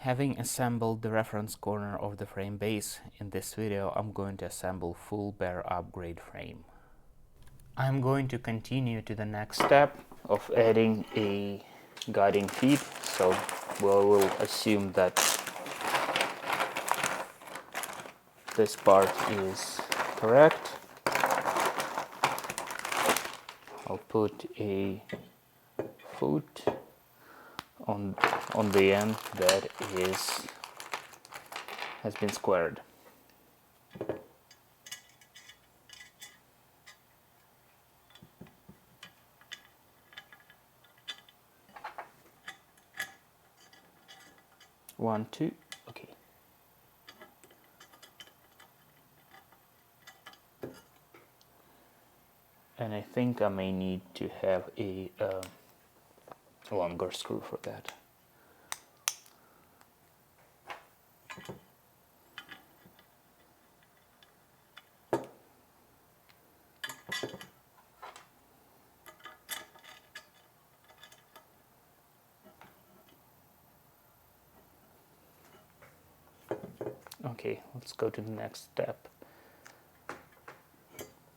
Having assembled the reference corner of the frame base, in this video I'm going to assemble full bare upgrade frame. I'm going to continue to the next step of adding a guiding feet, so we'll assume that this part is correct. I'll put a foot on the end that has been squared. One, two, okay. And I think I may need to have a longer screw for that. Okay, let's go to the next step.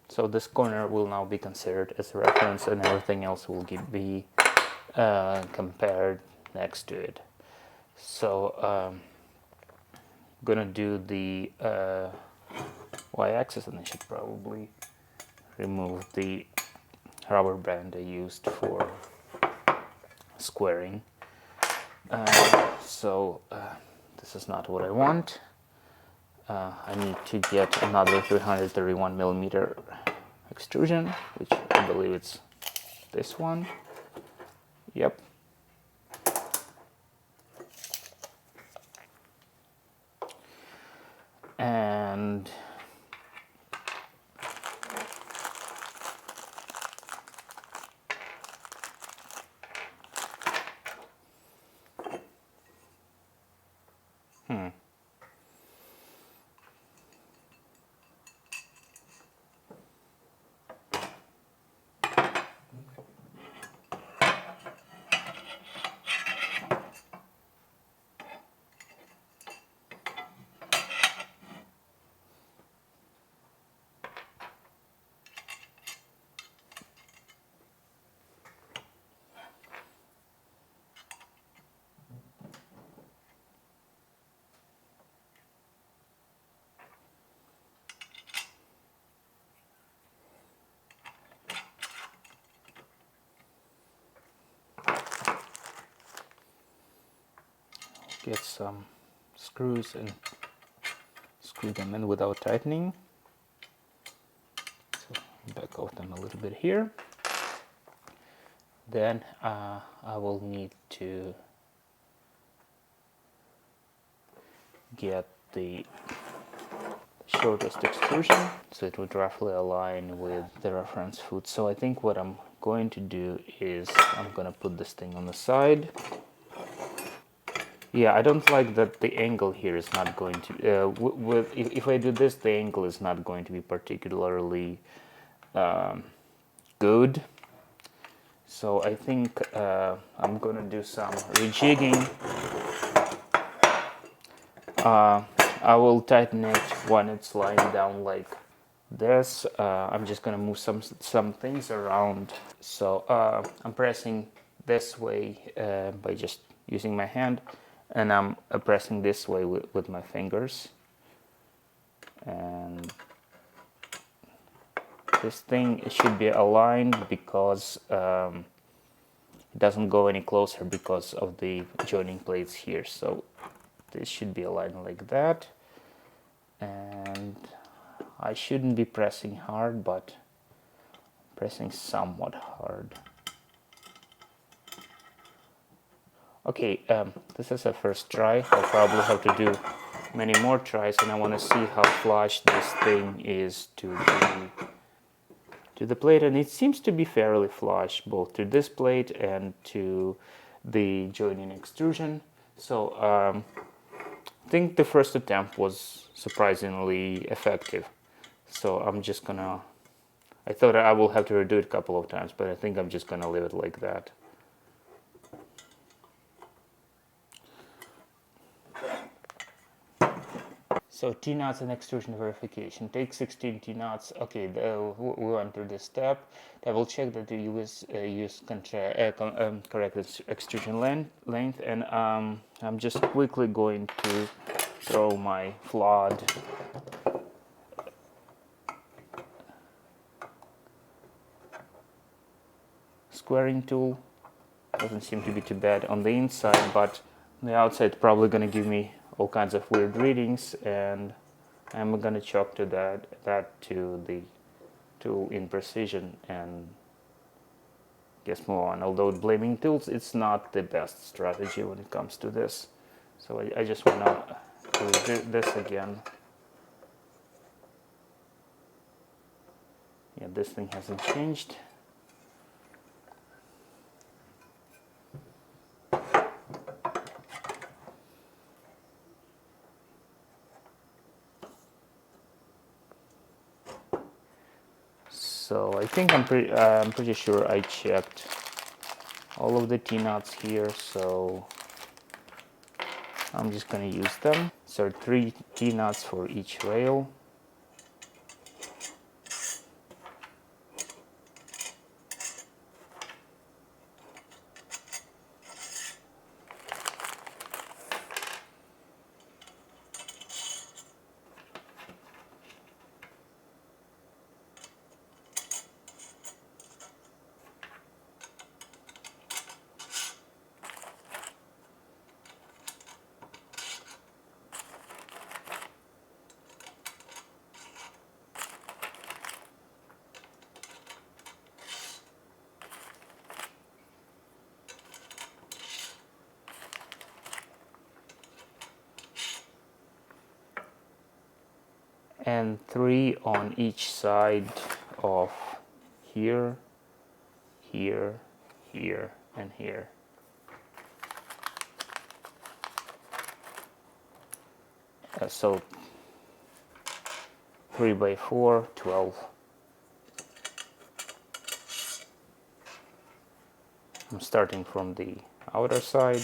So this corner will now be considered as a reference and everything else will be compared next to it. So I'm gonna do the y-axis, and I should probably remove the rubber band I used for squaring. This is not what I want. I need to get another 331 millimeter extrusion, which I believe it's this one. Yep. And get some screws and screw them in without tightening. So back off them a little bit here. Then I will need to get the shortest extrusion so it would roughly align with the reference foot. So I think what I'm going to do is I'm going to put this thing on the side. Yeah, I don't like that the angle here is not going to, if I do this, the angle is not going to be particularly good. So I think I'm going to do some rejigging. I will tighten it when it's lying down like this. I'm just going to move some things around. So I'm pressing this way by just using my hand, and I'm pressing this way with my fingers. And this thing, it should be aligned because it doesn't go any closer because of the joining plates here. So this should be aligned like that. And I shouldn't be pressing hard, but pressing somewhat hard. Okay, this is a first try. I'll probably have to do many more tries, and I want to see how flush this thing is to the plate, and it seems to be fairly flush both to this plate and to the joining extrusion. So I think the first attempt was surprisingly effective. So I'm just gonna, I thought I will have to redo it a couple of times, but I think I'm just gonna leave it like that. So T knots and extrusion verification. Take 16 T knots. Okay, we went through this step. Double check that you use correct extrusion length, and I'm just quickly going to throw my flawed squaring tool. Doesn't seem to be too bad on the inside, but on the outside probably gonna give me all kinds of weird readings, and I'm gonna chalk to that to the tool in precision and guess move on. Although blaming tools, it's not the best strategy when it comes to this. So I just wanna do this again. Yeah, this thing hasn't changed. So I think I'm pretty sure I checked all of the T knots here, so I'm just gonna use them. So 3 T knots for each rail. And 3 on each side of here, here, here, and here. So 3 by 4, 12. I'm starting from the outer side.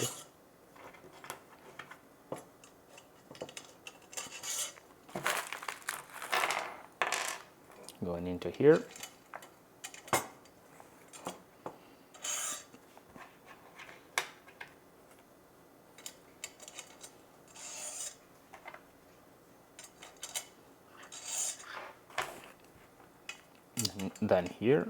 Going into here. And then here.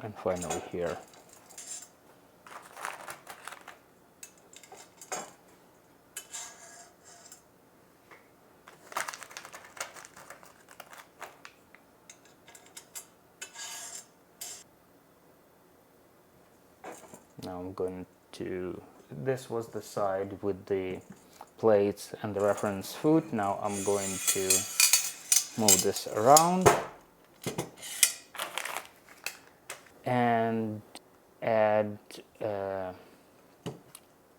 And finally here. Now I'm going to, this was the side with the plates and the reference foot. Now I'm going to move this around and add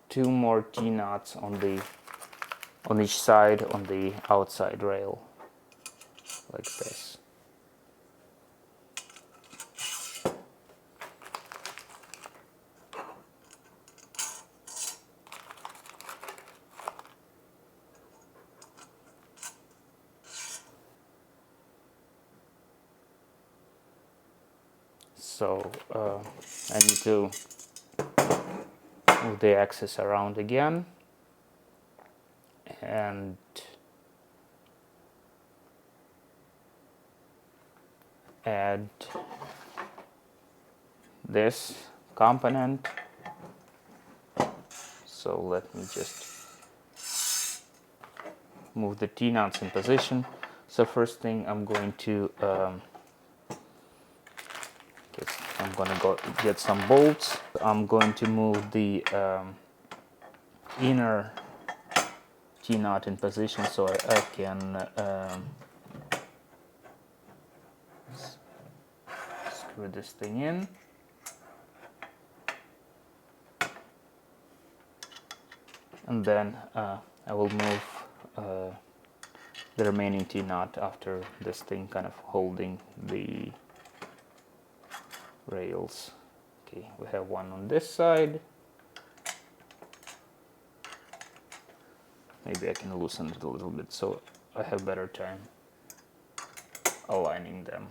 2 more T knots on each side on the outside rail, like this. So I need to move the axis around again and add this component. So let me just move the T knots in position. So first thing I'm going to I'm gonna go get some bolts. I'm going to move the inner T knot in position so I can screw this thing in. And then I will move the remaining T knot after this thing kind of holding the rails. Okay, we have one on this side. Maybe I can loosen it a little bit so I have better time aligning them.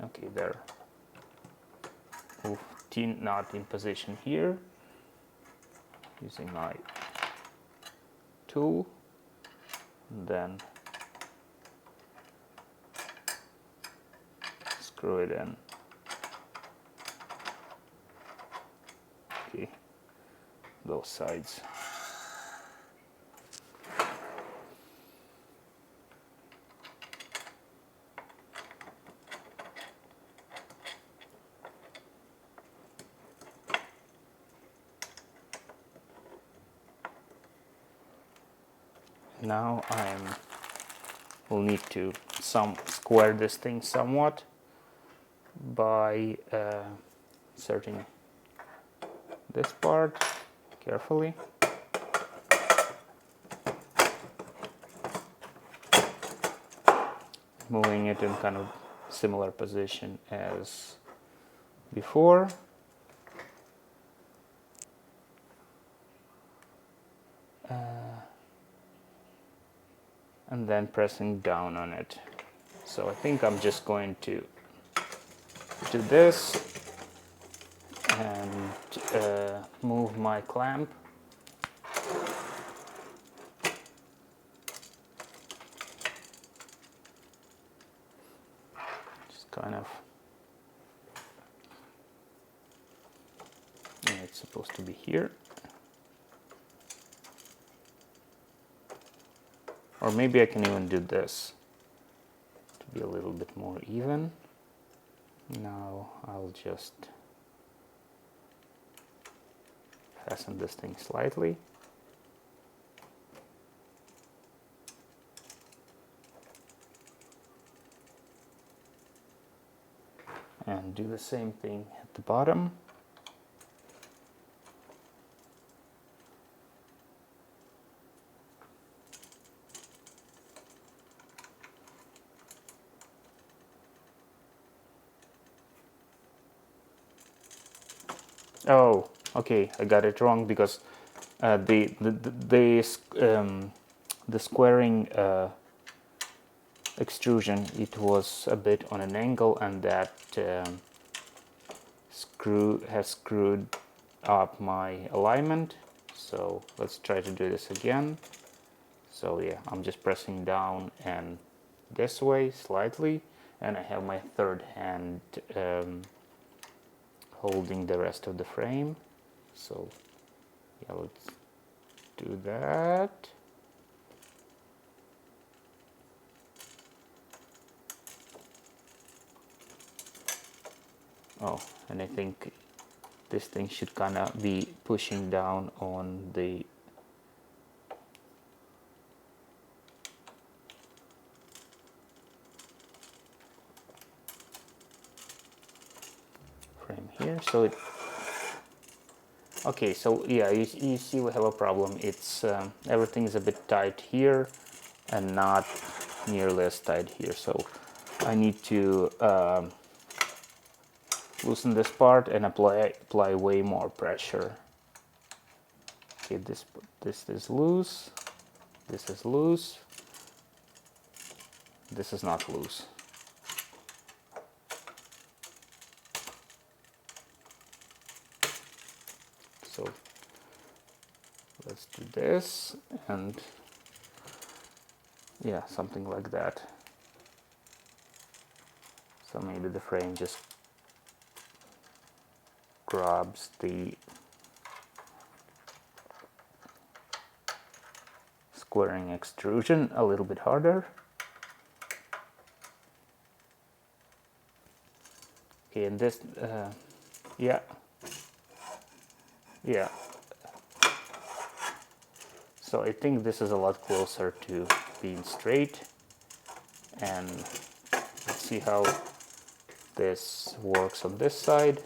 Okay, there. Move T knot in position here using my tool, and then screw it in. Okay, both sides. Now we'll need to square this thing somewhat by inserting this part carefully. Moving it in kind of similar position as before. And then pressing down on it. So I think I'm just going to do this and move my clamp. Just kind of, and it's supposed to be here. Or maybe I can even do this to be a little bit more even. Now I'll just fasten this thing slightly. And do the same thing at the bottom. Oh, okay, I got it wrong because the squaring extrusion, it was a bit on an angle, and that screw has screwed up my alignment. So let's try to do this again. So yeah, I'm just pressing down and this way slightly, and I have my third hand holding the rest of the frame. So yeah, let's do that. Oh, and I think this thing should kind of be pushing down on the frame here. So it, okay, so yeah, you see we have a problem. It's everything is a bit tight here and not nearly as tight here. So I need to loosen this part and apply way more pressure. Okay, this is loose, this is loose, this is not loose. So let's do this, and yeah, something like that. So maybe the frame just grabs the squaring extrusion a little bit harder. Okay, and this, yeah. So I think this is a lot closer to being straight. and let's see how this works on this side.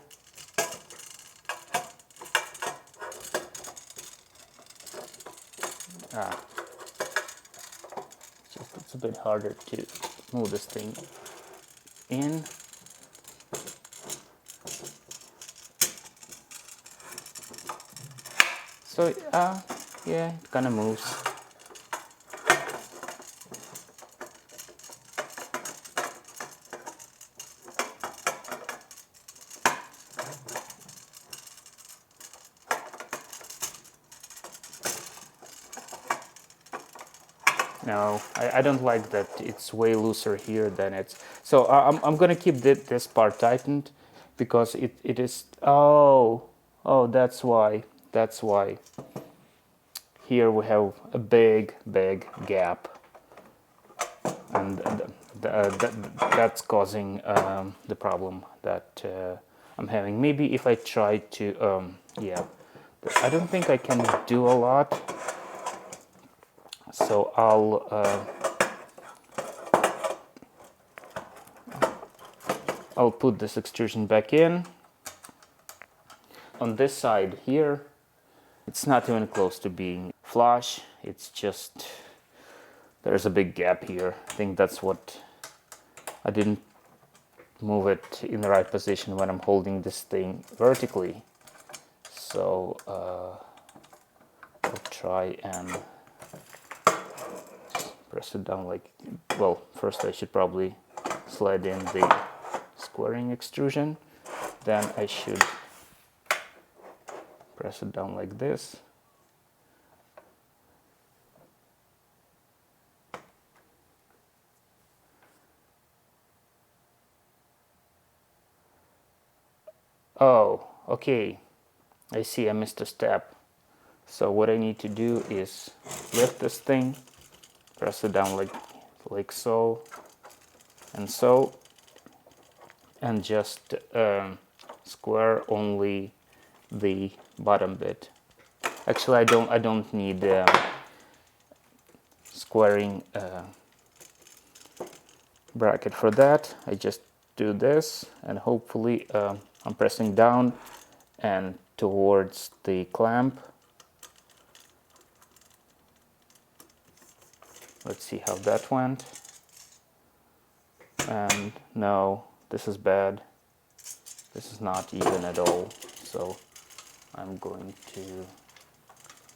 It's a bit harder to move this thing in. So yeah, it kind of moves. No, I don't like that it's way looser here than it's... So I'm gonna keep this part tightened because it is... Oh, that's why. That's why. Here we have a big gap. And that's causing the problem that I'm having. Maybe if I try to... yeah, I don't think I can do a lot. So I'll put this extrusion back in. On this side here, it's not even close to being flush. It's just, there's a big gap here. I think that's what, I didn't move it in the right position when I'm holding this thing vertically. So I'll try and press it down like, well, first I should probably slide in the squaring extrusion, then I should press it down like this. Oh, okay, I see I missed a step. So what I need to do is lift this thing, press it down like so, and just square only the bottom bit. Actually, I don't need squaring bracket for that. I just do this, and hopefully I'm pressing down and towards the clamp. Let's see how that went. And no, this is bad. This is not even at all. So I'm going to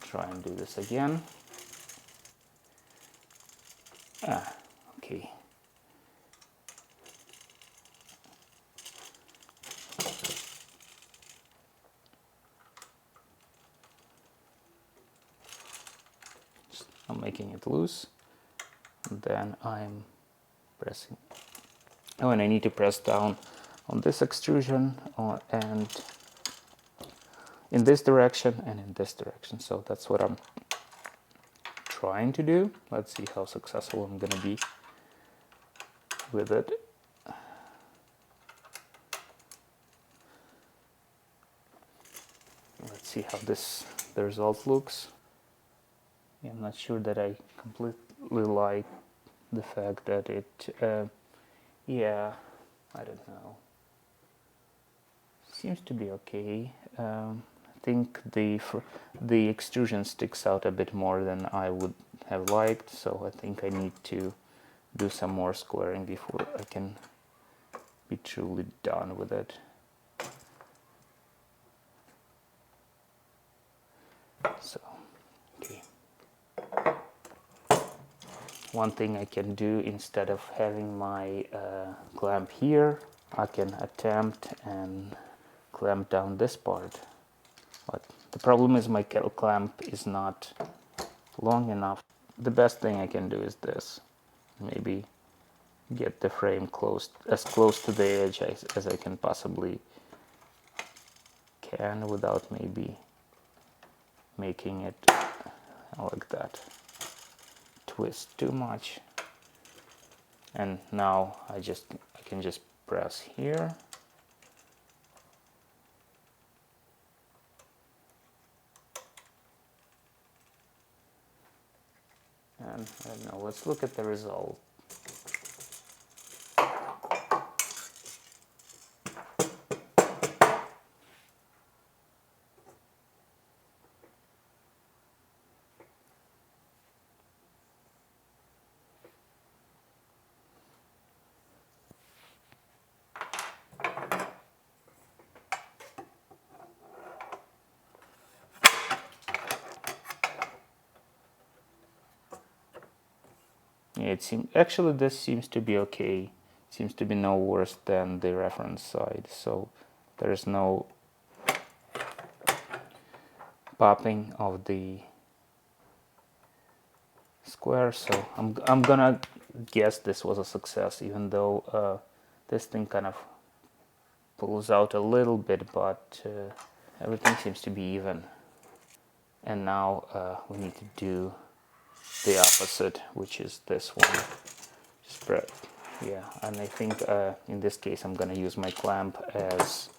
try and do this again. Okay. I'm making it loose. And then I'm pressing. Oh, and I need to press down on this extrusion and in this direction and in this direction. So that's what I'm trying to do. Let's see how successful I'm gonna be with it. Let's see how the result looks. Yeah, I'm not sure that I completely like the fact that it yeah, I don't know, seems to be okay. I think the extrusion sticks out a bit more than I would have liked, so I think I need to do some more squaring before I can be truly done with it. So, okay. One thing I can do, instead of having my clamp here, I can attempt and clamp down this part. But the problem is my kettle clamp is not long enough. The best thing I can do is this. Maybe get the frame as close to the edge as I can possibly can without maybe making it like that. Twist too much. And now I can just press here. And I don't know, let's look at the result. Yeah, actually this seems to be okay. Seems to be no worse than the reference side, so there's no popping of the square. So I'm gonna guess this was a success, even though this thing kind of pulls out a little bit, but everything seems to be even. And now we need to do the opposite, which is this one. Spread. Yeah, and I think in this case I'm gonna use my clamp as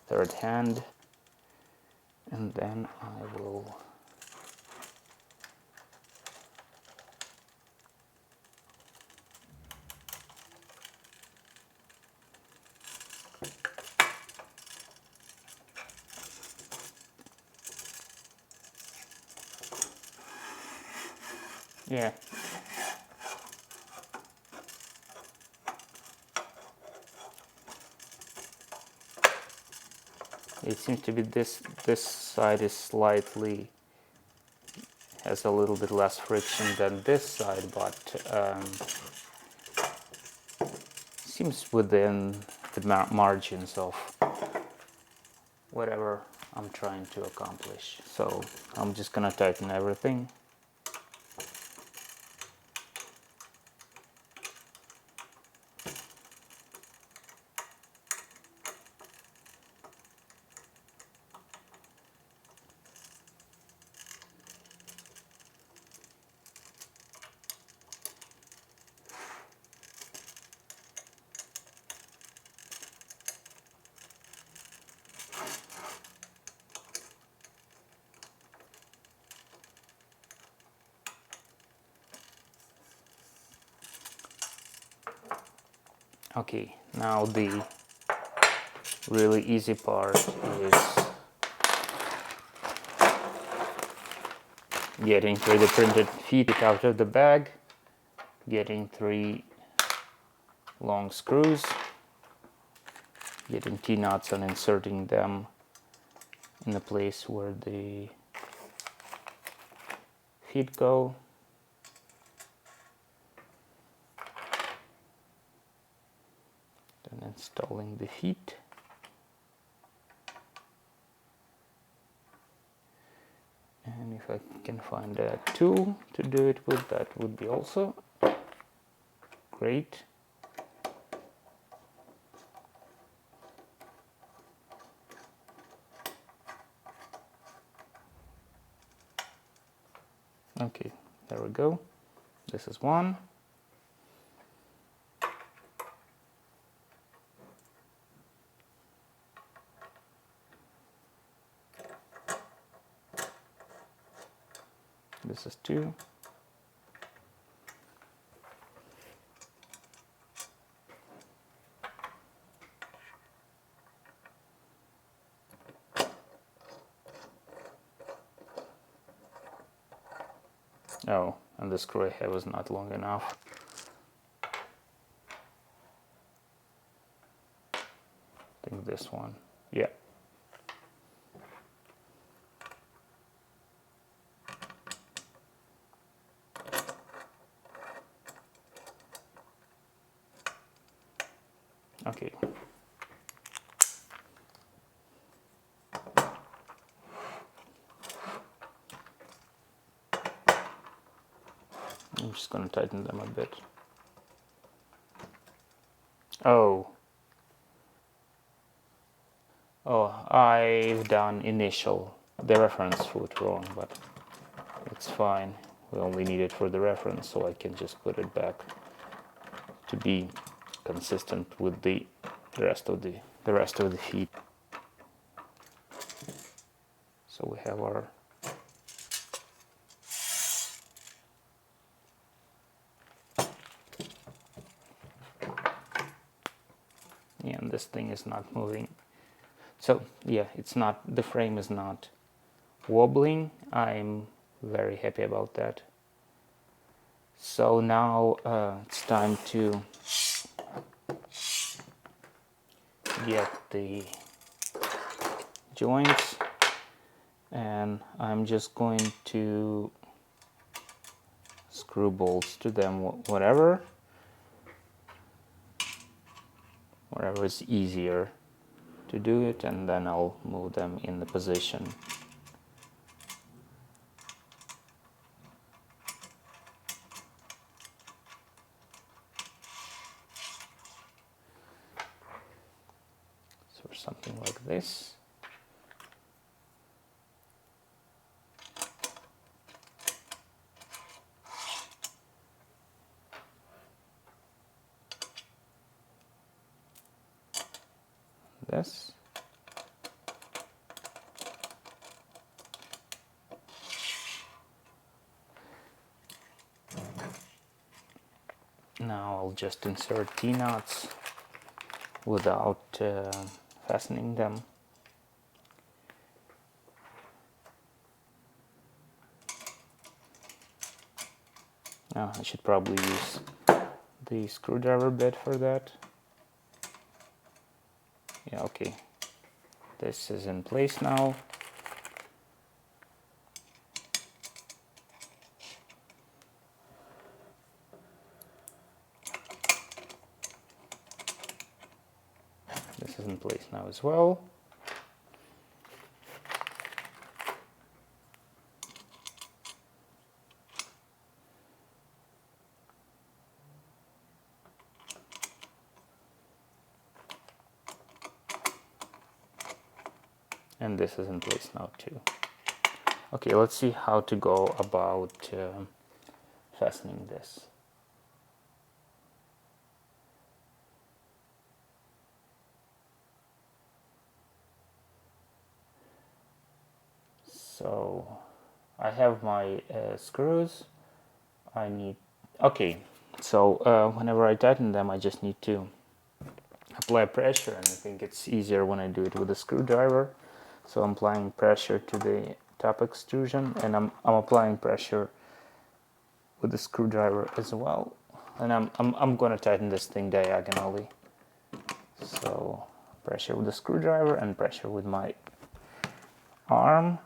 third hand, and then I will yeah. It seems to be this side is slightly has a little bit less friction than this side, but seems within the margins of whatever I'm trying to accomplish. So I'm just gonna tighten everything. Okay, now the really easy part is getting 3D printed feet out of the bag, getting 3 long screws, getting T-nuts and inserting them in the place where the feet go. Then installing the feet. And if I can find a tool to do it with, that would be also great. Okay, there we go. This is one. This is 2. Oh, and the screw I have is not long enough. I think this one. Yeah. Okay. I'm just going to tighten them a bit. Oh, I've done the reference foot wrong, but it's fine. We only need it for the reference, so I can just put it back to be consistent with the rest of the feet. So we have our and this thing is not moving. So yeah, it's not, the frame is not wobbling. I'm very happy about that. So now it's time to get the joints, and I'm just going to screw bolts to them, whatever is easier to do it, and then I'll move them in the position. So something like this. This. Now I'll just insert T-nuts without fastening them. Now I should probably use the screwdriver bit for that. Yeah, okay. This is in place now. This is in place now as well. And this is in place now too. Okay, let's see how to go about fastening this. So I have my screws. Okay, so whenever I tighten them, I just need to apply pressure, and I think it's easier when I do it with a screwdriver. So I'm applying pressure to the top extrusion, and I'm applying pressure with the screwdriver as well. And I'm gonna tighten this thing diagonally. So pressure with the screwdriver and pressure with my arm.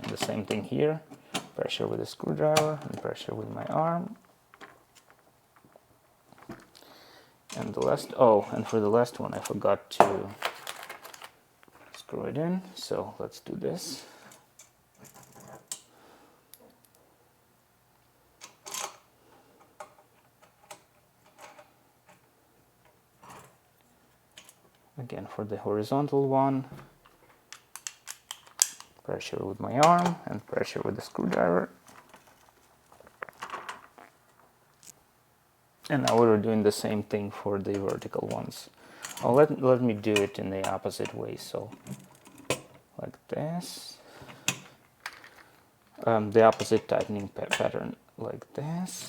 And the same thing here, pressure with the screwdriver and pressure with my arm. And the last, and for the last one I forgot to screw it in, so let's do this. Again, for the horizontal one, pressure with my arm and pressure with the screwdriver. And now we're doing the same thing for the vertical ones. Oh, let me do it in the opposite way, so like this. The opposite tightening pattern, like this.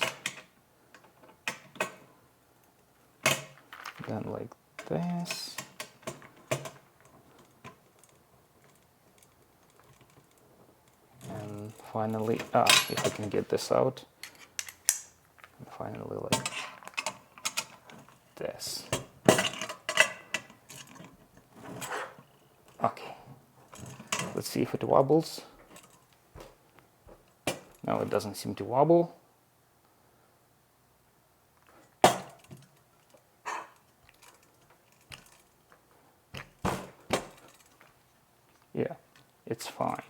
Then like this. And finally, if I can get this out. And finally like this. Okay, let's see if it wobbles. No, it doesn't seem to wobble. Yeah, it's fine.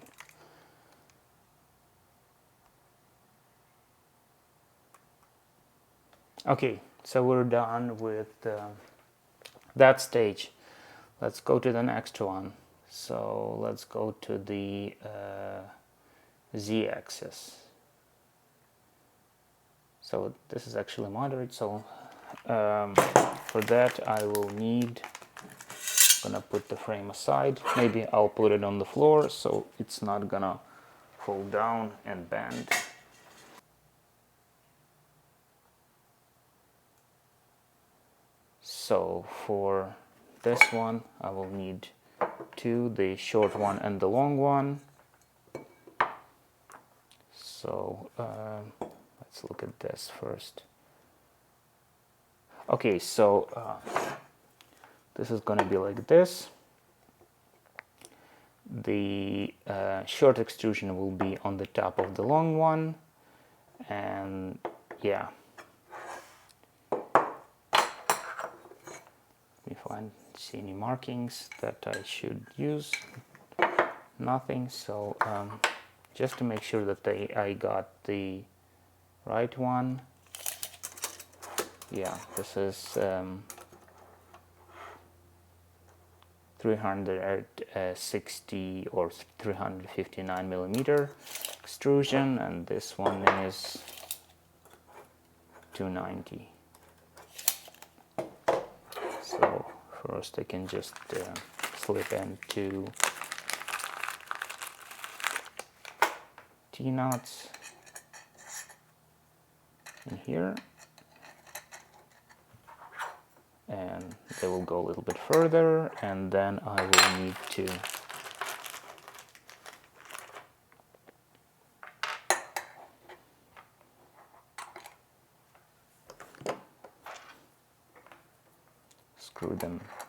Okay, so we're done with that stage. Let's go to the next one. So let's go to the z-axis. So this is actually moderate, so for that I will need, gonna put the frame aside. Maybe I'll put it on the floor so it's not gonna fall down and bend. So for this one I will need two, the short one and the long one. So let's look at this first. Okay, so this is gonna be like this. the short extrusion will be on the top of the long one, and yeah, if I see any markings that I should use, nothing. So just to make sure that I got the right one, yeah, this is 360 or 359 millimeter extrusion, and this one is 290. So first I can just slip into T-knots in here, and they will go a little bit further, and then I will need to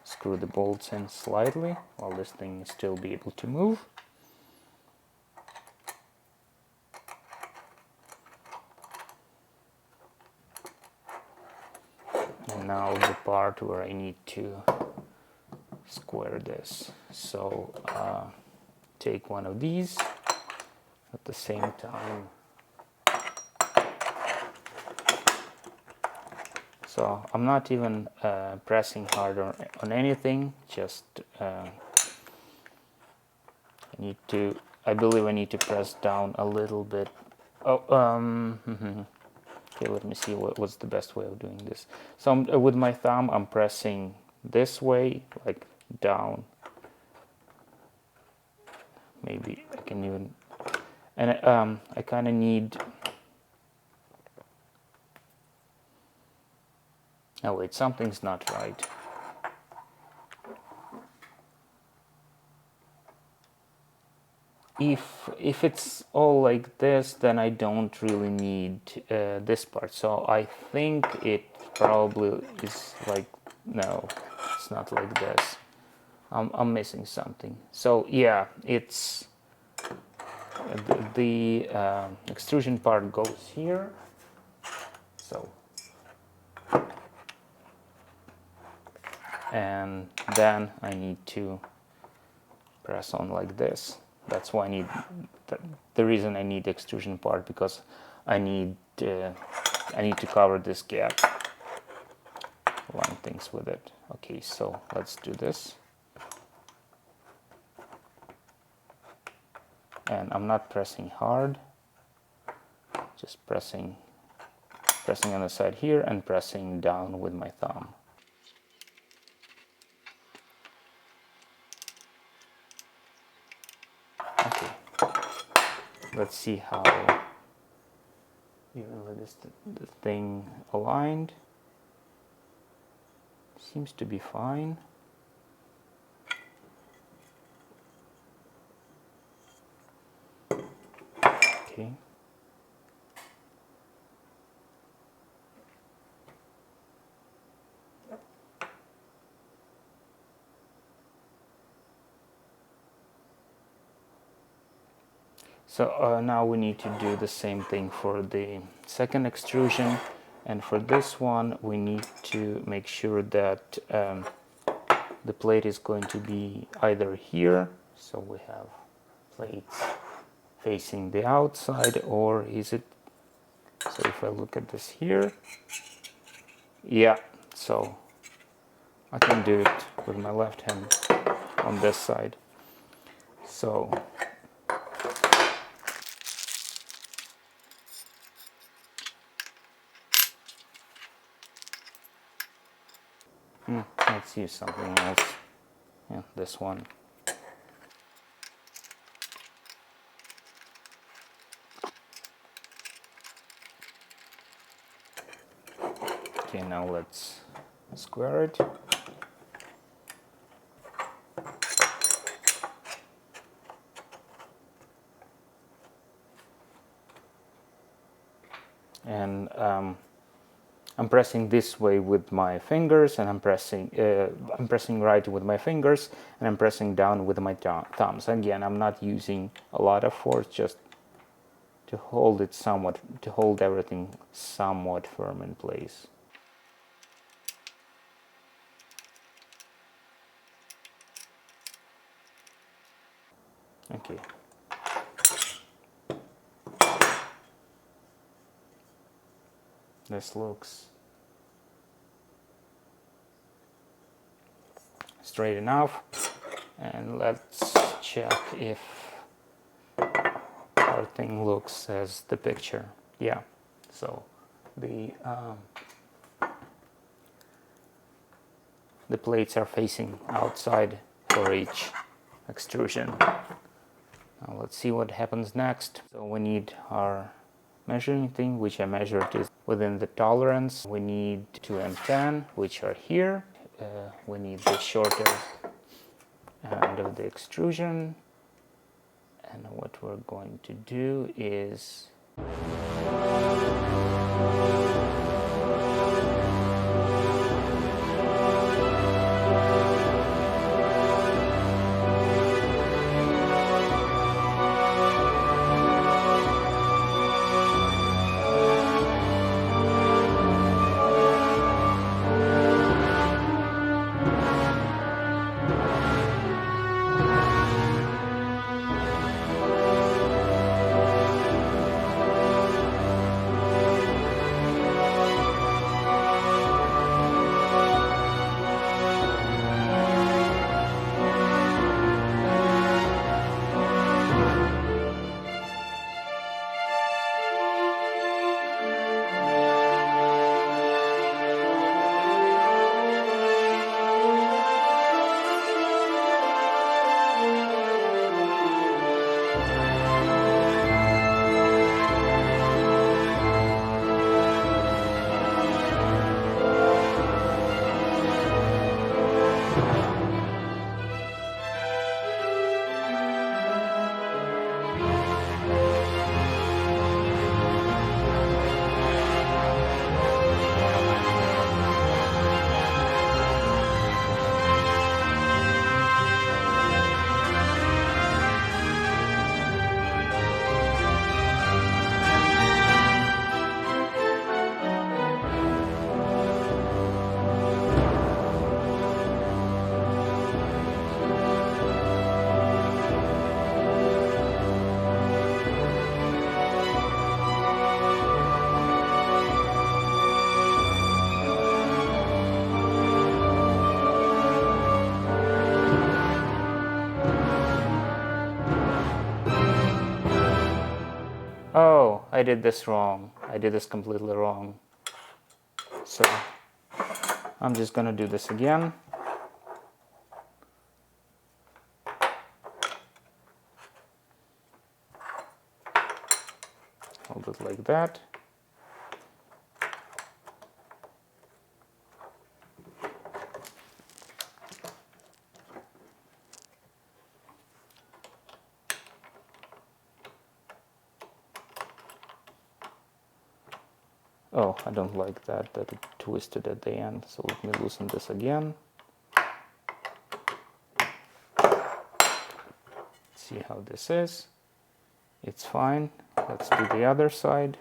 screw the bolts in slightly while this thing is still be able to move. And now the part where I need to square this. So take one of these at the same time. So I'm not even pressing hard on anything, just I believe I need to press down a little bit. Oh, okay, let me see what's the best way of doing this. So with my thumb, I'm pressing this way, like down. Maybe I can even, and I kind of need, oh wait, something's not right. If it's all like this, then I don't really need this part. So I think it probably is like, no, it's not like this. I'm missing something. So yeah, it's the extrusion part goes here. So, and then I need to press on like this. That's why I need the reason I need the extrusion part, because I need to cover this gap, line things with it. Okay, so let's do this. And I'm not pressing hard, just pressing on the side here and pressing down with my thumb. Okay, let's see how evenly the thing aligned. Seems to be fine. Okay. So now we need to do the same thing for the second extrusion, and for this one we need to make sure that the plate is going to be either here, so we have plates facing the outside, or is it, so if I look at this here, yeah, so I can do it with my left hand on this side. So let's use something else. Yeah, this one. Okay, now let's square it. And I'm pressing this way with my fingers, and I'm pressing right with my fingers, and I'm pressing down with my thumbs. Again, I'm not using a lot of force, just to hold it somewhat, to hold everything somewhat firm in place. Okay. This looks straight enough, and let's check if our thing looks as the picture. Yeah, so the plates are facing outside for each extrusion. Now let's see what happens next. So we need our measuring thing, which I measured is within the tolerance. We need 2 and 10, which are here. We need the shorter end of the extrusion, and what we're going to do is oh, I did this wrong. I did this completely wrong. So I'm just gonna do this again. Hold it like that. Oh, I don't like that it twisted at the end, so let me loosen this again. See how this is. It's fine. Let's do the other side.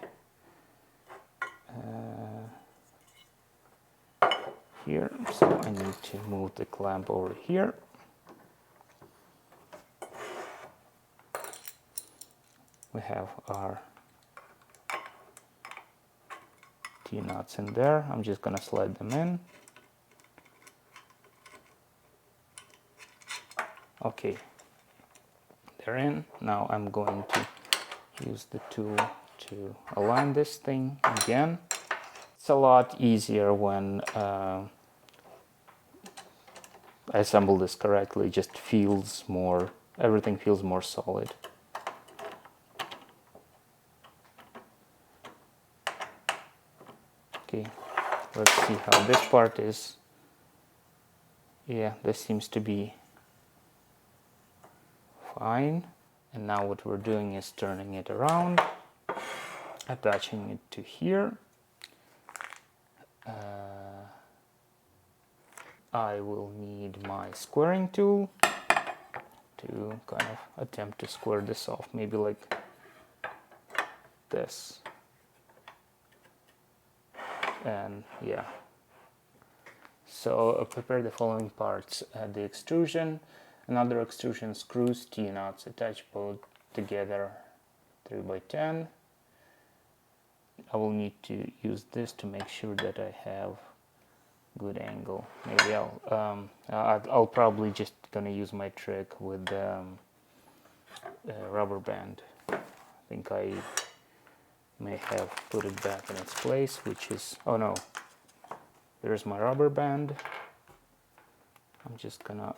Here, so I need to move the clamp over here. We have our T-nuts in there. I'm just gonna slide them in. Okay, they're in. Now I'm going to use the tool to align this thing again. It's a lot easier when I assemble this correctly. It just feels more, everything feels more solid. Okay, let's see how this part is. Yeah, this seems to be fine. And now what we're doing is turning it around, attaching it to here. I will need my squaring tool to kind of attempt to square this off, maybe like this. And yeah, so prepare the following parts: the extrusion, another extrusion screws, T-nuts, attach both together 3x10. I will need to use this to make sure that I have good angle. Maybe I'll probably just gonna use my trick with rubber band. I think I may have put it back in its place, which is, oh no, there's my rubber band. I'm just gonna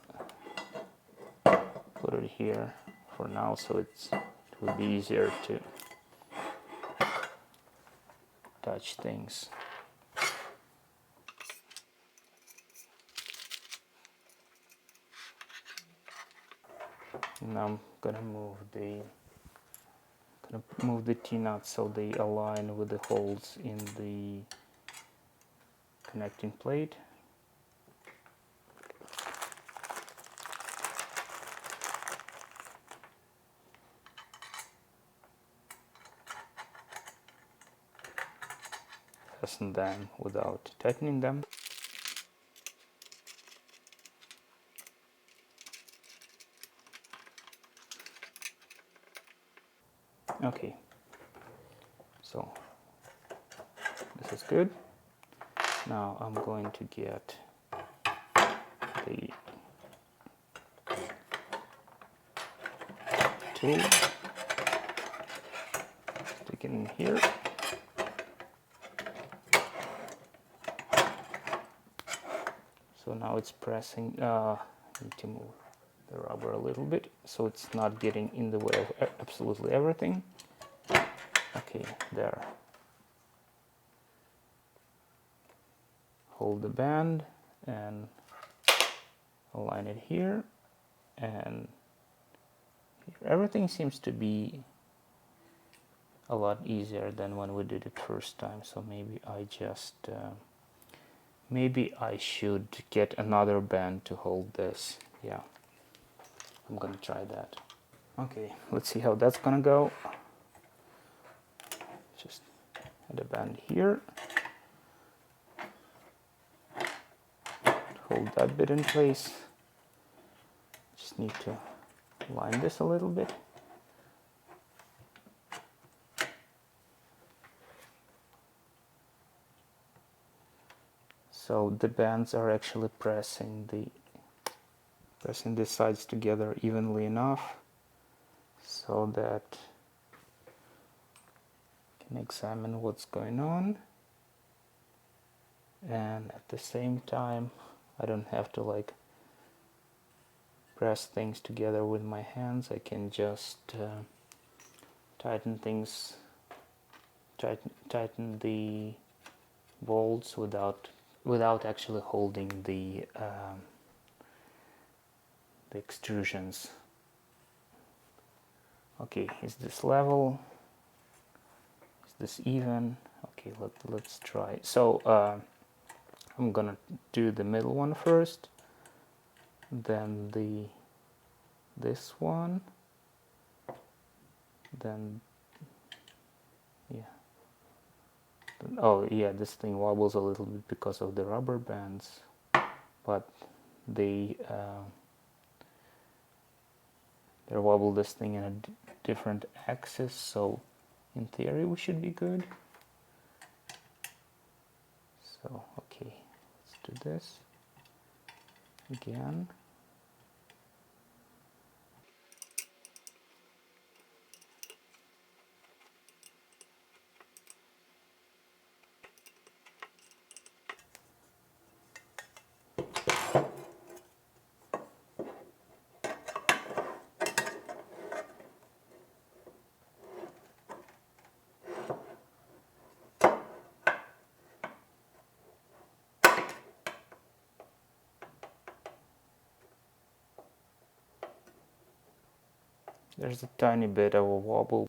put it here for now, so it will be easier to touch things. Now I'm gonna move the T-nuts so they align with the holes in the connecting plate. Fasten them without tightening them. Okay, so this is good. Now I'm going to get the tool, stick it in here. So now it's pressing. Need to move the rubber a little bit so it's not getting in the way of absolutely everything. Okay, there. Hold the band and align it here and here. Everything seems to be a lot easier than when we did it first time, so maybe maybe I should get another band to hold this. Yeah, I'm gonna try that. Okay, let's see how that's gonna go. Just add a band here. Hold that bit in place. Just need to line this a little bit. So the bands are actually pressing the sides together evenly enough so that I can examine what's going on, and at the same time I don't have to like press things together with my hands. I can just tighten the bolts without actually holding the extrusions. Okay, is this level? Is this even? Okay, let's try. So I'm gonna do the middle one first, then this one, then oh yeah, this thing wobbles a little bit because of the rubber bands, but they wobble this thing in a different axis, so in theory we should be good. So okay, let's do this again. There's a tiny bit of a wobble.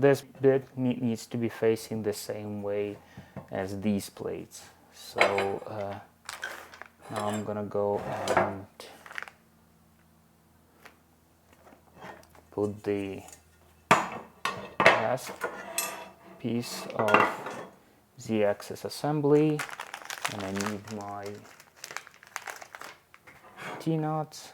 this bit needs to be facing the same way as these plates. So now I'm gonna go and put the last piece of Z-axis assembly, and I need my T-nuts.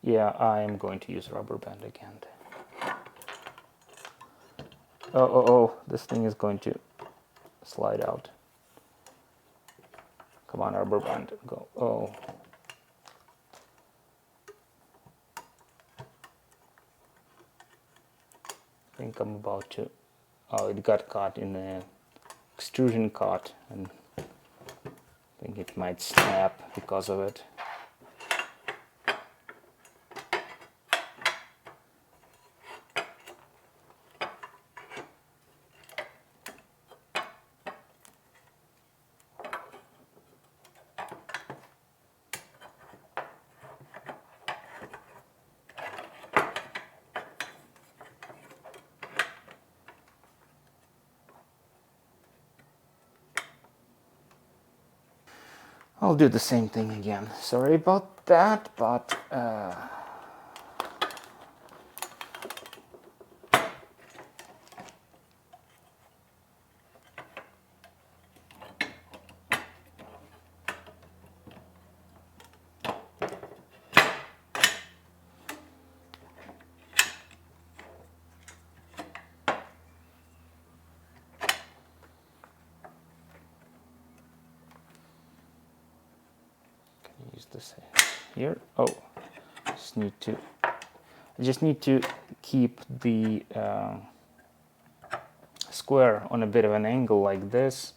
Yeah, I am going to use rubber band again. Oh, this thing is going to slide out. Come on, rubber band, go. Oh. I think I'm about to, oh, it got caught in the extrusion cut, and I think it might snap because of it. I'll do the same thing again. Sorry about that, but use this here. Oh, I just need to keep the square on a bit of an angle like this,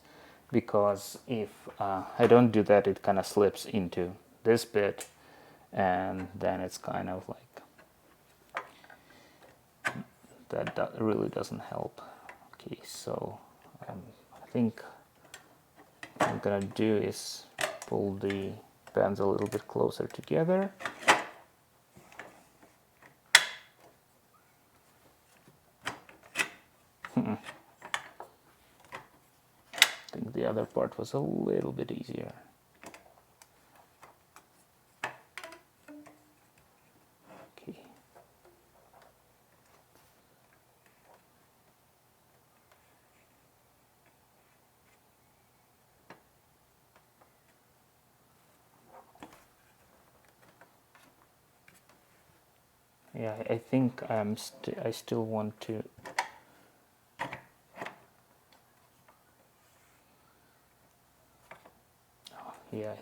because if I don't do that, it kind of slips into this bit, and then it's kind of like that really doesn't help. Okay, so I think what I'm gonna do is pull the bands a little bit closer together. I think the other part was a little bit easier. Okay. Yeah, I think I still want to yeah,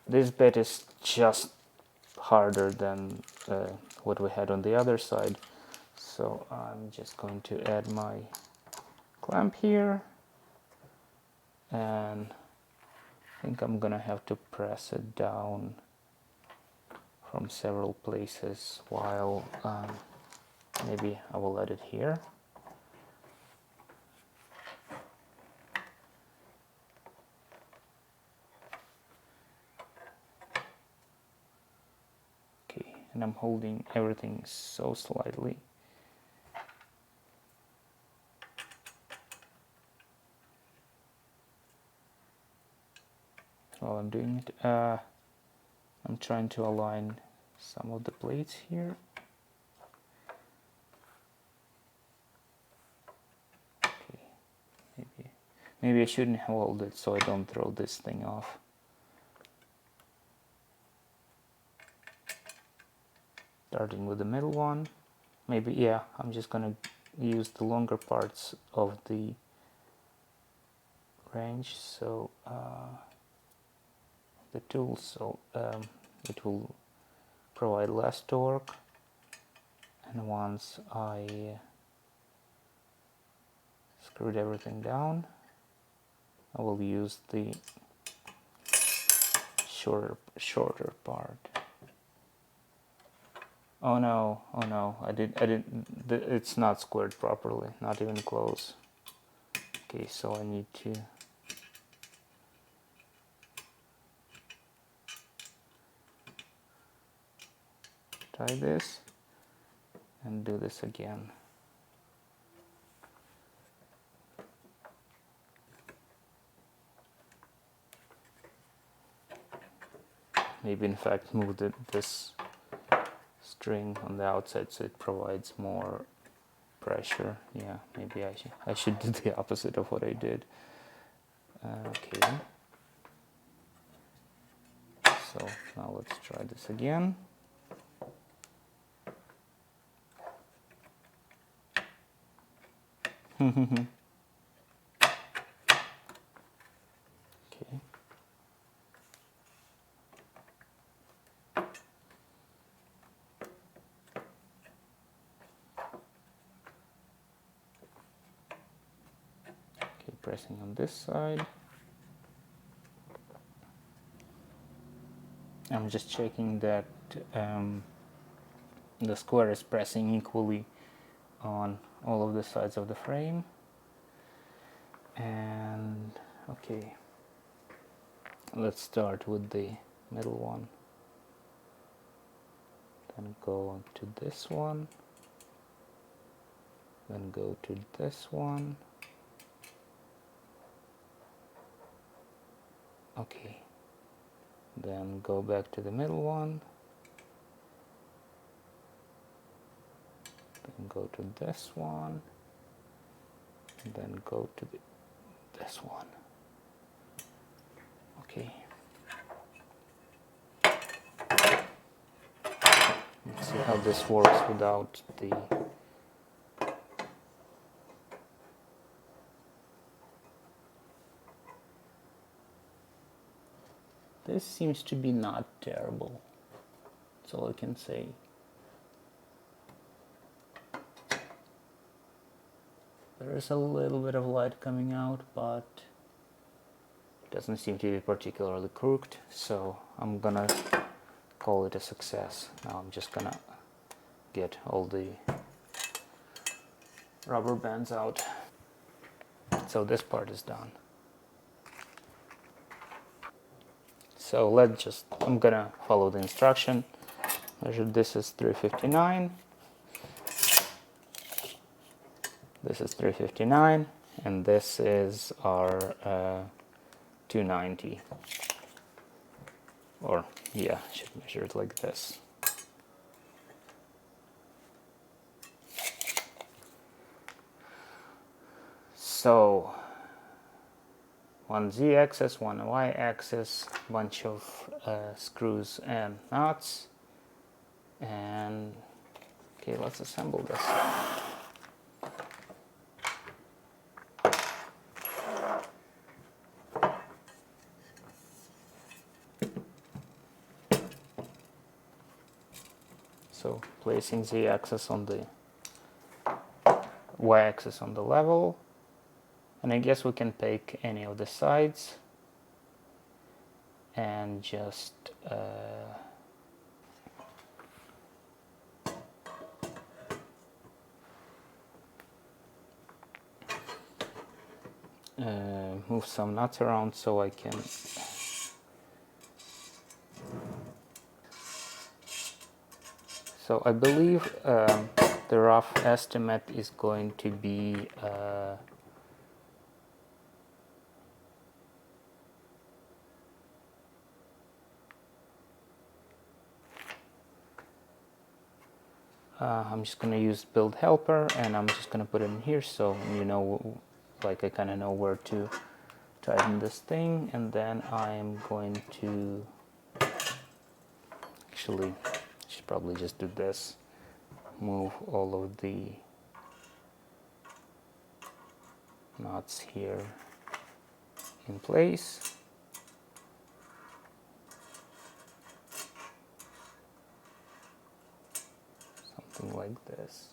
this bit is just harder than what we had on the other side, so I'm just going to add my clamp here, and I think I'm gonna have to press it down from several places, while maybe I will add it here. Okay, and I'm holding everything so slightly. While I'm doing it, I'm trying to align some of the plates here. Okay, maybe I shouldn't hold it so I don't throw this thing off. Starting with the middle one, maybe, yeah, I'm just gonna use the longer parts of the wrench, so the tool, so it will provide less torque. And once I screwed everything down, I will use the shorter part. Oh no, I didn't, it's not squared properly, not even close. Okay, so I need to try this and do this again. Maybe in fact move this string on the outside so it provides more pressure. Yeah, maybe I should do the opposite of what I did. Okay. So now let's try this again. Okay. Okay, pressing on this side. I'm just checking that the square is pressing equally on all of the sides of the frame. And okay, let's start with the middle one, then go to this one, then go to this one. Okay, then go back to the middle one, then go to this one, and then go to this one. Okay. Let's see how this works without the This seems to be not terrible. That's all I can say. There is a little bit of light coming out, but it doesn't seem to be particularly crooked, so I'm gonna call it a success. Now I'm just gonna get all the rubber bands out. So this part is done. So I'm gonna follow the instruction. Measure this is 359. This is 359, and this is our 290. Or yeah, I should measure it like this. So one z-axis, one y-axis, bunch of screws and nuts, and okay, let's assemble this. So placing z-axis on the y-axis on the level, and I guess we can pick any of the sides and just move some nuts around so I can So I believe the rough estimate is going to be I'm just going to use build helper, and I'm just going to put it in here so you know, like I kind of know where to tighten this thing. And then I'm going to actually should probably just do this, move all of the knots here in place. Something like this.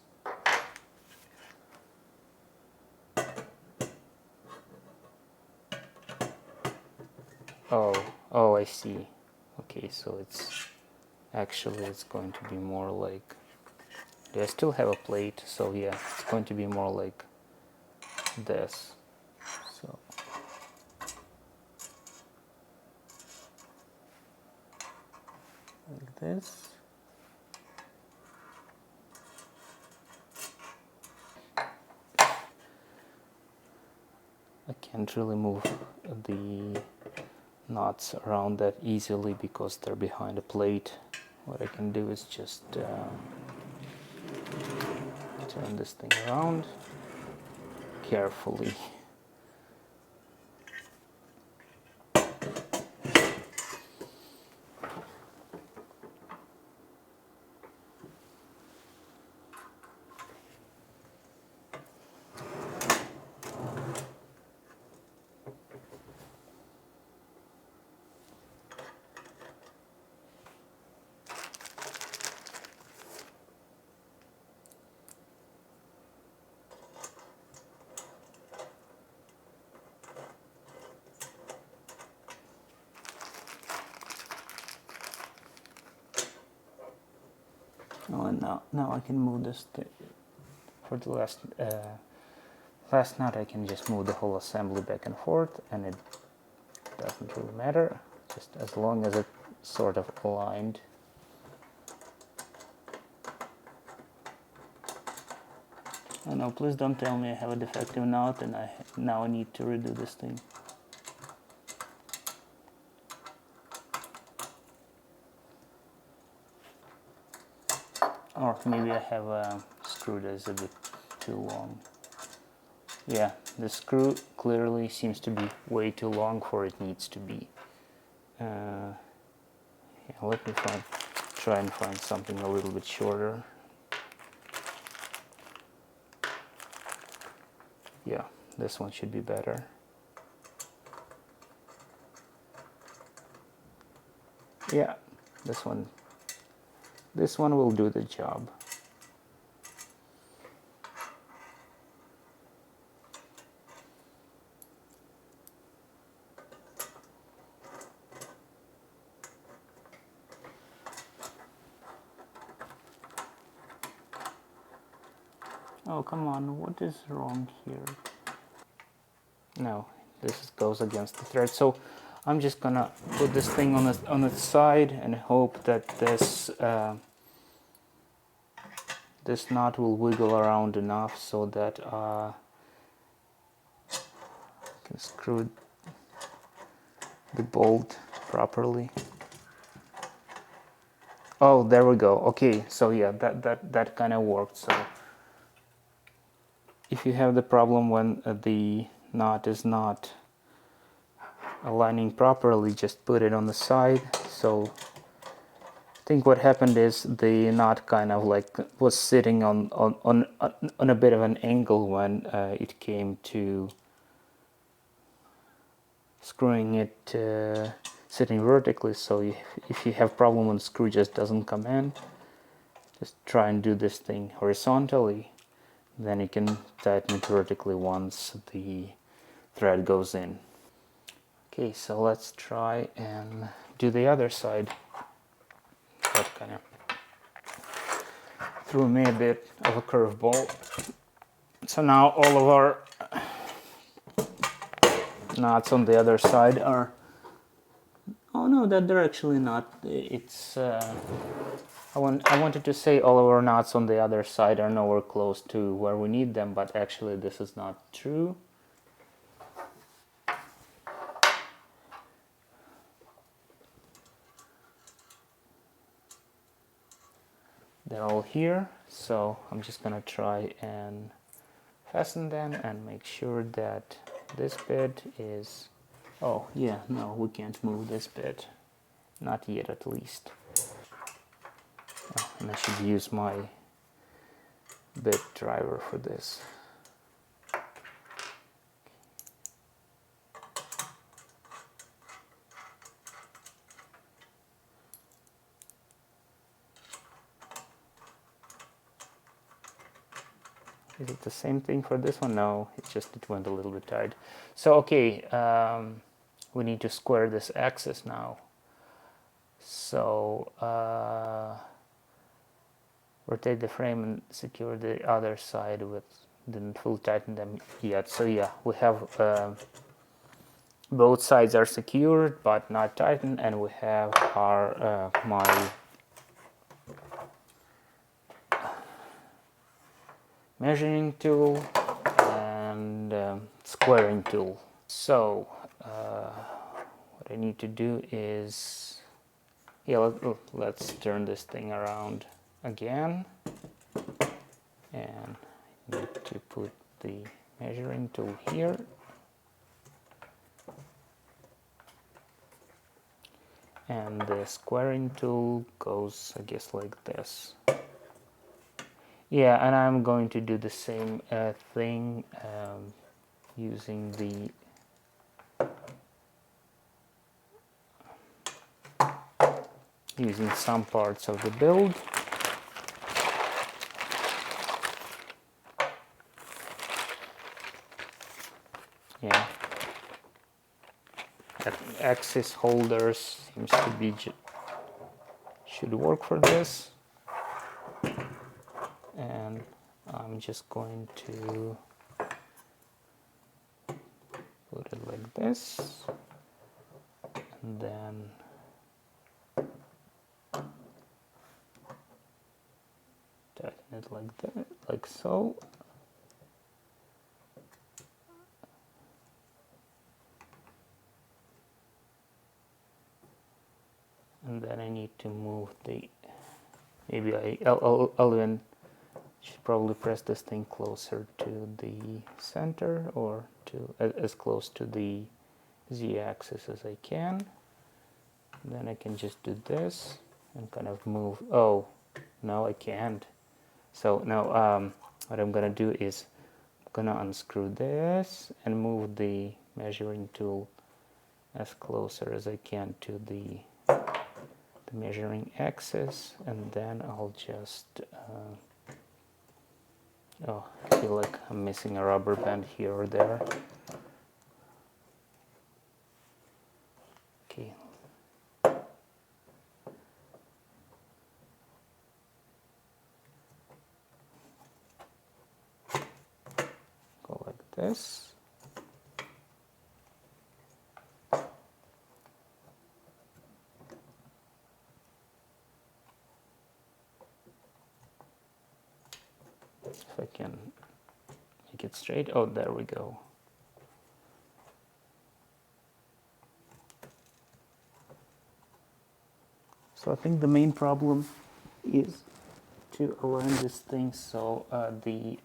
Oh, I see. Okay, so it's actually it's going to be more like, I still have a plate, so yeah, it's going to be more like this. So like this. I can't really move the knots around that easily because they're behind a plate. What I can do is just turn this thing around carefully. Oh, and now I can move this for the last knot. I can just move the whole assembly back and forth, and it doesn't really matter, just as long as it's sort of aligned. Oh no, please don't tell me I have a defective knot and now I need to redo this thing. Or maybe I have a screw that's a bit too long. Yeah, the screw clearly seems to be way too long for it needs to be. Yeah, let me try and find something a little bit shorter. Yeah, this one should be better. Yeah, this one will do the job. Oh, come on, what is wrong here? No, this goes against the thread. So I'm just gonna put this thing on its side and hope that this knot will wiggle around enough so that I can screw the bolt properly. Oh, there we go. Okay, so yeah, that kind of worked. So if you have the problem when the knot is not aligning properly, just put it on the side. So I think what happened is the knot kind of like was sitting on a bit of an angle when it came to screwing it sitting vertically. So if you have problem when the screw just doesn't come in, just try and do this thing horizontally, then you can tighten it vertically once the thread goes in. Okay, so let's try and do the other side. That kind of threw me a bit of a curveball. So now all of our knots on the other side are, oh no, that they're actually not. It's I wanted to say all of our knots on the other side are nowhere close to where we need them, but actually this is not true. They're all here, so I'm just gonna try and fasten them and make sure that this bit is, oh yeah, no, we can't move this bit, not yet at least. Oh, and I should use my bit driver for this. Is it the same thing for this one? No, it went a little bit tight. So okay, we need to square this axis now. So rotate the frame and secure the other side with, didn't fully tighten them yet. So yeah, we have both sides are secured but not tightened, and we have our my measuring tool and squaring tool. So what I need to do is, yeah, let's turn this thing around again, and I need to put the measuring tool here, and the squaring tool goes, I guess, like this. Yeah, and I'm going to do the same thing using some parts of the build. Yeah, axis holders seems to be should work for this, and I'm just going to put it like this, and then tighten it like that, like so. And then I need to move the, maybe I'll even should probably press this thing closer to the center, or to as close to the z-axis as I can. Then I can just do this and kind of move. Oh, no, I can't. So now what I'm gonna do is I'm gonna unscrew this and move the measuring tool as closer as I can to the measuring axis, and then I'll just oh, I feel like I'm missing a rubber band here or there. Okay. Go like this. If I can make it straight. Oh, there we go. So I think the main problem is to align this thing so the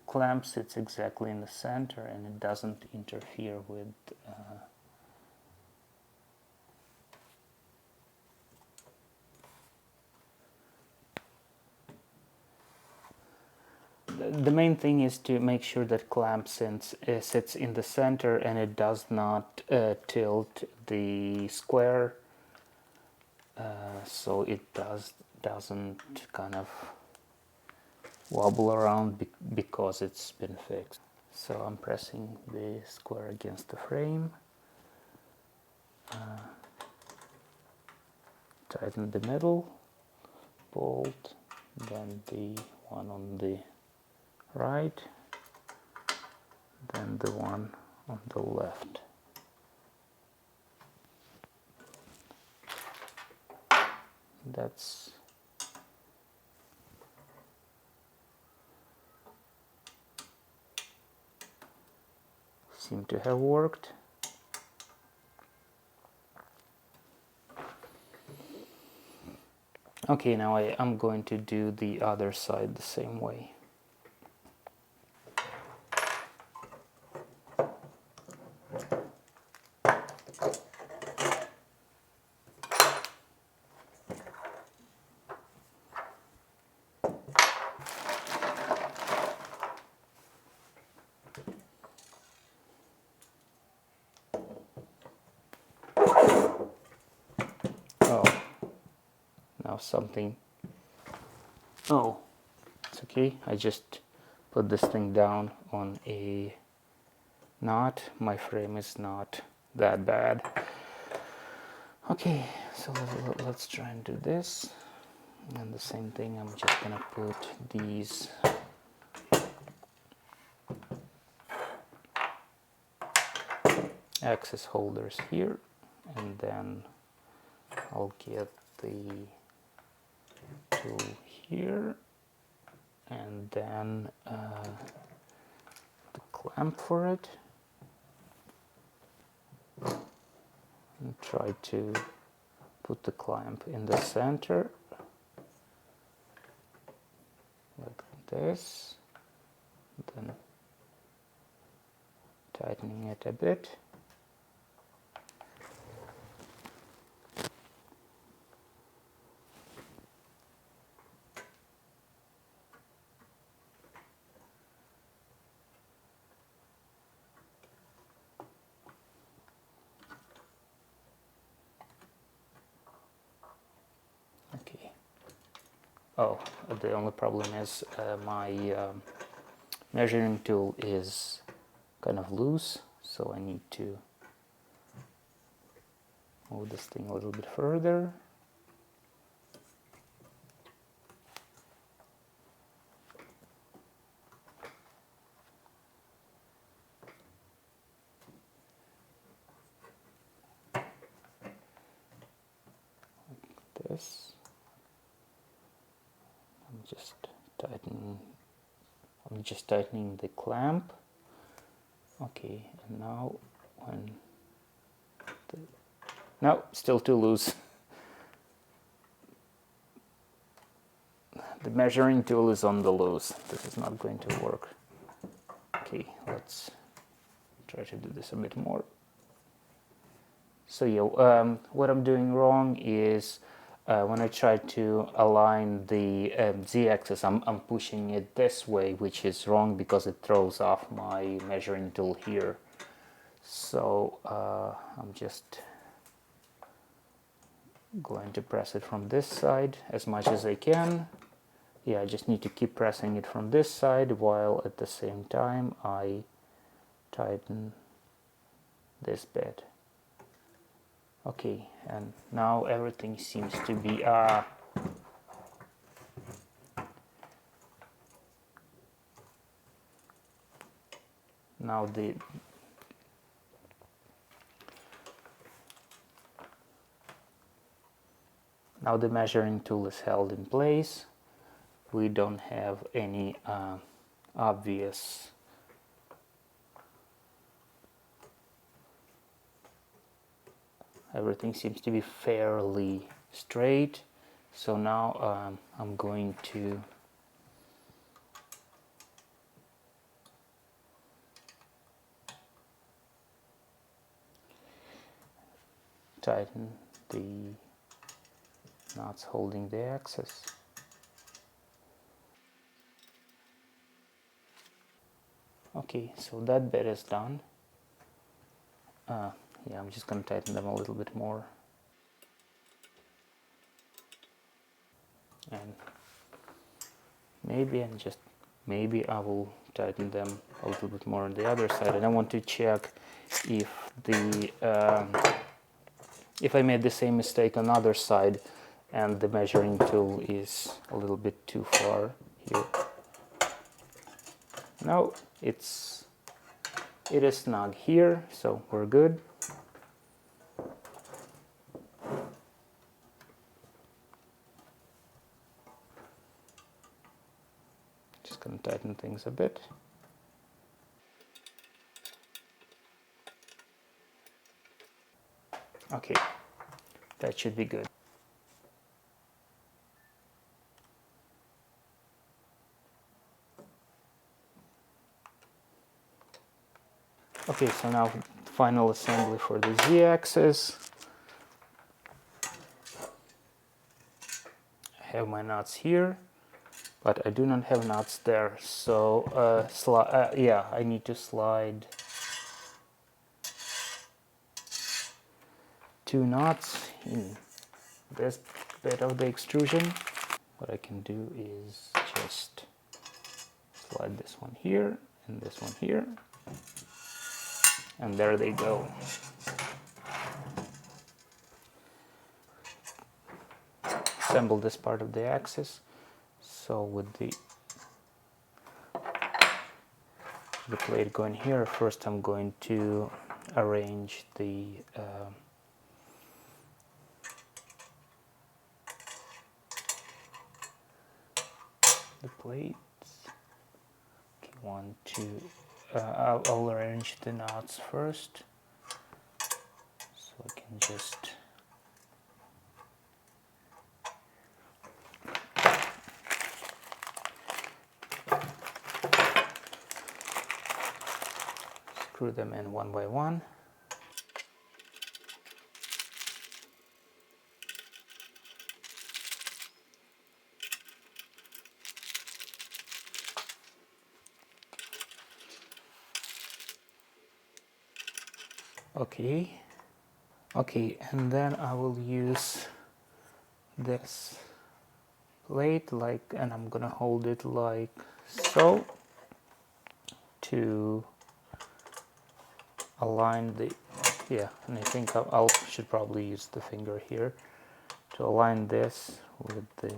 clamp sits exactly in the center and it doesn't interfere with the main thing is to make sure that clamp sits in the center and it does not tilt the square, so it doesn't kind of wobble around because it's been fixed. So I'm pressing the square against the frame, tighten the middle bolt, then the one on the right, then the one on the left. That's seem to have worked. Okay, now I'm going to do the other side the same way. Something. Oh, it's okay. I just put this thing down on a knot. My frame is not that bad. Okay, so let's try and do this. And the same thing, I'm just gonna put these access holders here, and then I'll get the tool here, and then the clamp for it, and try to put the clamp in the center like this, then tightening it a bit. Okay. Oh, the only problem is my measuring tool is kind of loose, so I need to move this thing a little bit further. Like this. I'm just tightening the clamp. Okay, and now no, still too loose. The measuring tool is on the loose. This is not going to work. Okay, let's try to do this a bit more. So yeah, what I'm doing wrong is when I try to align the z-axis, I'm pushing it this way, which is wrong because it throws off my measuring tool here. So I'm just going to press it from this side as much as I can. Yeah, I just need to keep pressing it from this side while at the same time I tighten this bit. Okay, and now everything seems to be now the measuring tool is held in place. We don't have any obvious everything seems to be fairly straight. So now I'm going to tighten the knots holding the axis. Okay, so that bit is done. Yeah, I'm just going to tighten them a little bit more. And maybe I will tighten them a little bit more on the other side. And I want to check if if I made the same mistake on the other side and the measuring tool is a little bit too far here. No, it is snug here, so we're good. Just gonna tighten things a bit. Okay, that should be good. Okay, so now final assembly for the z-axis. I have my nuts here, but I do not have nuts there. So yeah, I need to slide 2 knots in this bit of the extrusion. What I can do is just slide this one here and this one here, and there they go. assemble this part of the axis. So with the plate going here, first I'm going to arrange the plates. Okay, 1, 2. I'll arrange the knots first, so I can just screw them in one by one. Okay, and then I will use this plate and I'm gonna hold it like so to align the, and I think I should probably use the finger here to align this with the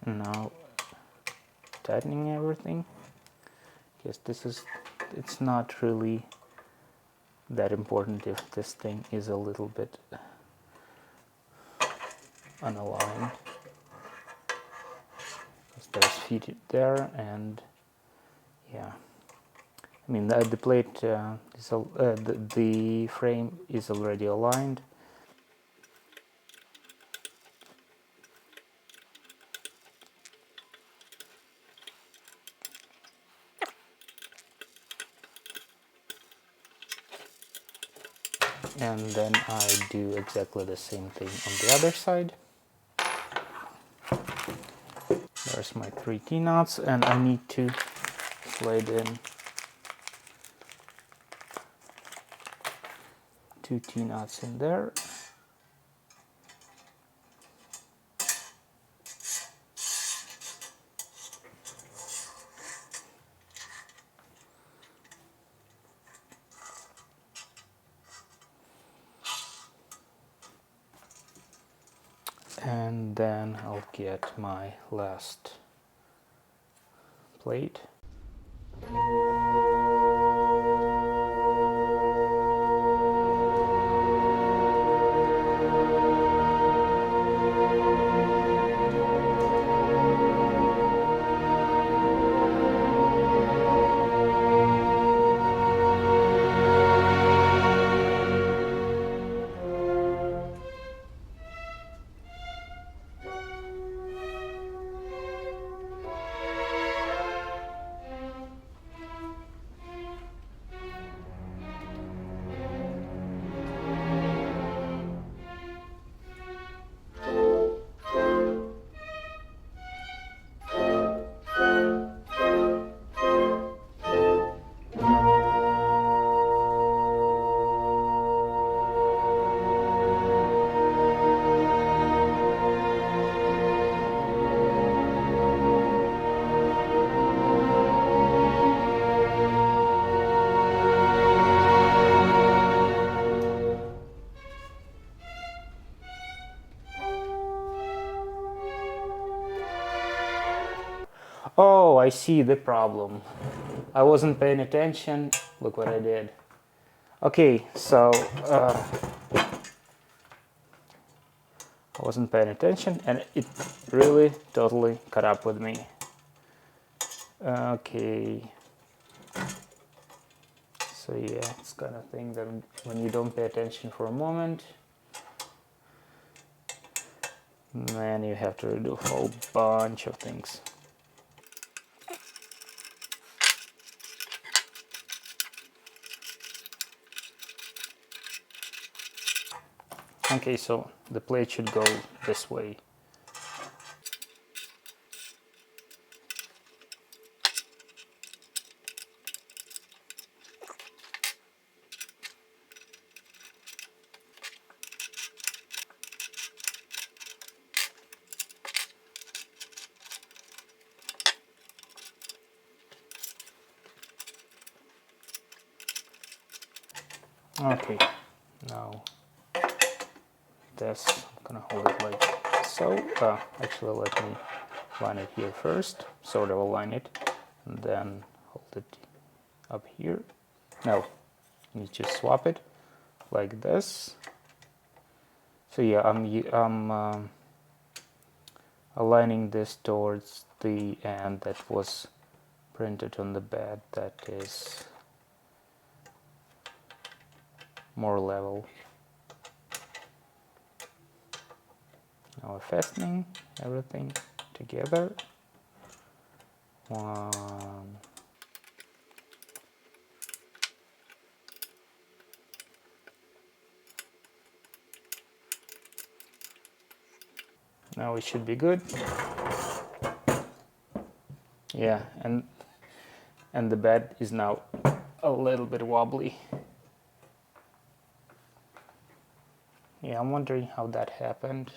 now tightening everything. Yes, it's not really that important if this thing is a little bit unaligned, because there's feet there, and yeah, I mean the plate the frame is already aligned. And then I do exactly the same thing on the other side. There's my 3 T-knots, and I need to slide in 2 T-knots in there. And then I'll get my last plate. Oh, I see the problem. I wasn't paying attention. Look what I did. Okay, so I wasn't paying attention, and it really totally caught up with me. Okay. So yeah, it's kind of thing that when you don't pay attention for a moment, man, you have to do a whole bunch of things. Okay, so the plate should go this way. Okay, now this, I'm gonna hold it like so. Actually, let me line it here first, sort of align it, and then hold it up here. No, you just swap it like this. So yeah, I'm aligning this towards the end that was printed on the bed, that is more level. Now we're fastening everything together. One. Now it should be good. Yeah, and the bed is now a little bit wobbly. Yeah, I'm wondering how that happened,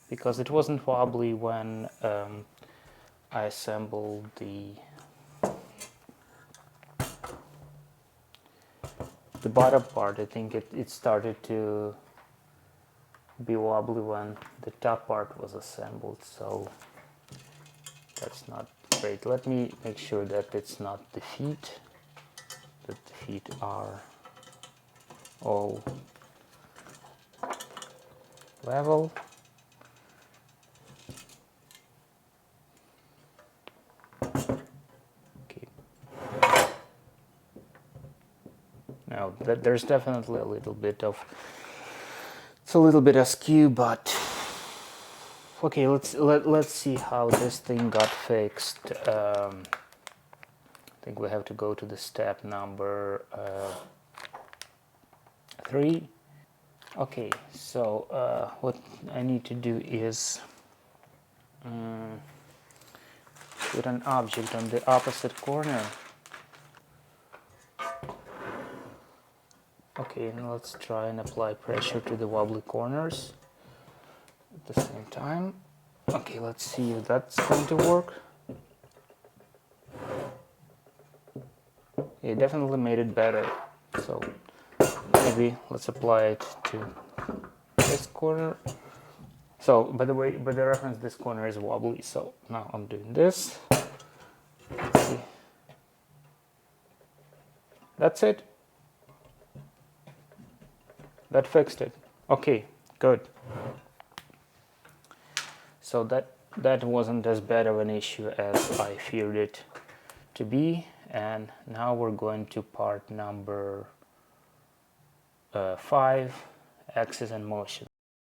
because it wasn't wobbly when I assembled the bottom part. I think it started to be wobbly when the top part was assembled, so that's not great. Let me make sure that it's not the feet, that the feet are all level. Okay. Now there's definitely a little bit of, it's a little bit askew, but okay, let's see how this thing got fixed. I think we have to go to the step number 3. Okay, so what I need to do is put an object on the opposite corner. Okay, and let's try and apply pressure to the wobbly corners at the same time. Okay, let's see if that's going to work. It definitely made it better. So maybe let's apply it to this corner. So by the way, by the reference, this corner is wobbly. So now I'm doing this. Let's see. That's it. That fixed it. Okay, good. So that wasn't as bad of an issue as I feared it to be. And now we're going to part number 5, axis and motion.